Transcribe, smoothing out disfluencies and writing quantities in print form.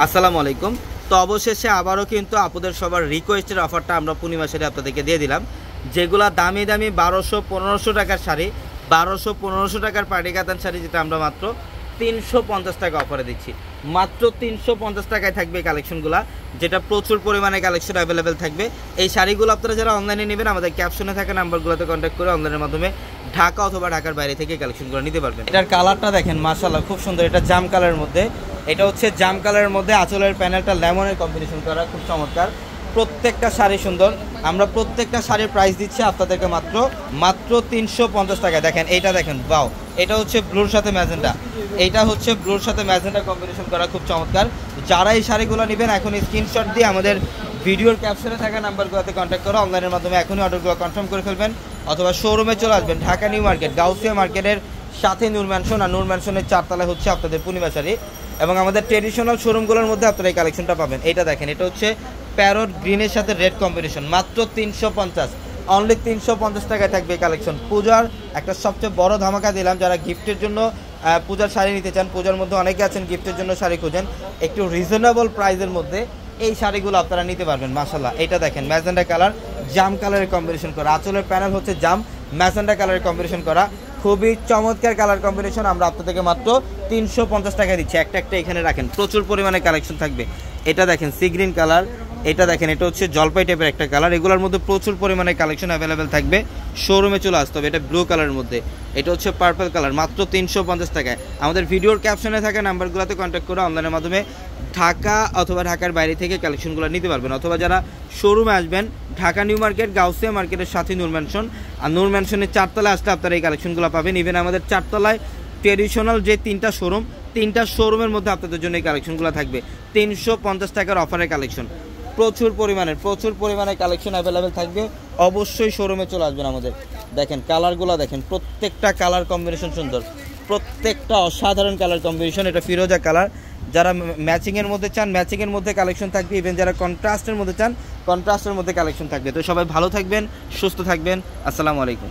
আসসালামু আলাইকুম। তো অবশেষে আবারও কিন্তু আপনাদের সবার রিকোয়েস্টের অফারটা আমরা পূর্ণিমা শাড়ি আপনাদেরকে দিয়ে দিলাম, যেগুলো দামি দামি 1200-1500 টাকার শাড়ি, 1200-1500 টাকার পার্টি কাতান শাড়ি, যেটা আমরা মাত্র 350 টাকা অফারে দিচ্ছি। মাত্র 350 টাকায় থাকবে এই কালেকশনগুলো, যেটা প্রচুর পরিমাণে কালেকশন অ্যাভেলেবেল থাকবে। এই শাড়িগুলো আপনারা যারা অনলাইনে নেবেন, আমাদের ক্যাপশনে থাকা নাম্বারগুলোতে কন্ট্যাক্ট করে অনলাইনের মাধ্যমে ঢাকা অথবা ঢাকার বাইরে থেকে কালেকশনগুলো নিতে পারবেন। এটার কালারটা দেখেন, মাশাআল্লাহ খুব সুন্দর। এটা জাম কালারের মধ্যে, এটা হচ্ছে জাম কালারের মধ্যে আঁচলের প্যানেলটা লেমনের কম্বিনেশন করা, খুব চমৎকার। প্রত্যেকটা শাড়ি সুন্দর। আমরা প্রত্যেকটা শাড়ির প্রাইস দিচ্ছি আপনাদেরকে মাত্র 350 টাকায়। দেখেন এইটা দেখেন, বাও, এটা হচ্ছে ব্লুর সাথে ম্যাজেন্ডা, এইটা হচ্ছে ব্লুর সাথে ম্যাজেন্ডা কম্বিনেশন করা, খুব চমৎকার। যারা এই শাড়িগুলো নেবেন এখন স্ক্রিনশট দিয়ে আমাদের ভিডিওর ক্যাপশনে থাকা নাম্বারগুলোতে কন্ট্যাক্ট করে অনলাইনের মাধ্যমে এখনই অর্ডারগুলো কনফার্ম করে ফেলবেন, অথবা শোরুমে চলে আসবেন। ঢাকা নিউ মার্কেট, গাউসিয়া মার্কেটের সাথে নূর ম্যানশন, আর নূর ম্যানশনের 4 তলায় হচ্ছে আপনাদের পূর্ণিমা শাড়ি। এবং আমাদের ট্রেডিশনাল শোরুমগুলোর মধ্যে আপনারা এই কালেকশনটা পাবেন। এইটা দেখেন, এটা হচ্ছে প্যারট গ্রিনের সাথে রেড কম্বিনেশন, মাত্র 350, অনলি 350 টাকায় থাকবে এই কালেকশন। পূজার একটা সবচেয়ে বড় ধামাকা দিলাম, যারা গিফটের জন্য পূজার শাড়ি নিতে চান, পূজার মধ্যে অনেকে আছেন গিফটের জন্য শাড়ি খুঁজেন, একটু রিজনেবল প্রাইসের মধ্যে এই শাড়িগুলো আপনারা নিতে পারবেন। মাশাআল্লাহ, এটা দেখেন ম্যাজেন্ডা কালার, জাম কালারের কম্বিনেশন করা, আঁচলের প্যানেল হচ্ছে জাম ম্যাজেন্ডা কালারের কম্বিনেশন করা, খুবই চমৎকার কালার কম্বিনেশন। আমরা আপনাদেরকে মাত্র 350 টাকা দিচ্ছি। একটা এখানে রাখেন, প্রচুর পরিমাণে কালেকশন থাকবে। এটা দেখেন সি গ্রিন কালার, এটা দেখেন, এটা হচ্ছে জলপাই টাইপের একটা কালার। এগুলোর মধ্যে প্রচুর পরিমাণে কালেকশন অ্যাভেলেবেল থাকবে, শোরুমে চলে আসতে হবে। এটা ব্লু কালারের মধ্যে, এটা হচ্ছে পার্পল কালার, মাত্র 350 টাকায়। আমাদের ভিডিওর ক্যাপশনে থাকা নাম্বারগুলোতে কন্ট্যাক্ট করে অনলাইনের মাধ্যমে ঢাকা অথবা ঢাকার বাইরে থেকে কালেকশনগুলো নিতে পারবেন। অথবা যারা শোরুমে আসবেন, ঢাকা নিউ মার্কেট, গাউসিয়া মার্কেটের সাথে নূর ম্যানশন, আর নূর ম্যানশনের 4 তলায় আসলে আপনারা এই কালেকশনগুলো পাবেন। ইভেন আমাদের 4 তলায় ট্রেডিশনাল যে 3টা শোরুম, 3টা শোরুমের মধ্যে আপনাদের জন্য এই কালেকশনগুলো থাকবে। 350 টাকার অফারের কালেকশন, প্রচুর পরিমাণে কালেকশন অ্যাভেলেবেল থাকবে। অবশ্যই শোরুমে চলে আসবেন আমাদের। দেখেন কালারগুলো দেখেন, প্রত্যেকটা কালার কম্বিনেশন সুন্দর, প্রত্যেকটা অসাধারণ কালার কম্বিনেশন। এটা ফিরোজা কালার, যারা ম্যাচিংয়ের মধ্যে চান ম্যাচিংয়ের মধ্যে কালেকশন থাকবে, ইভেন যারা কন্ট্রাস্টের মধ্যে চান কন্ট্রাস্টের মধ্যে কালেকশন থাকবে। তো সবাই ভালো থাকবেন, সুস্থ থাকবেন। আসসালামু আলাইকুম।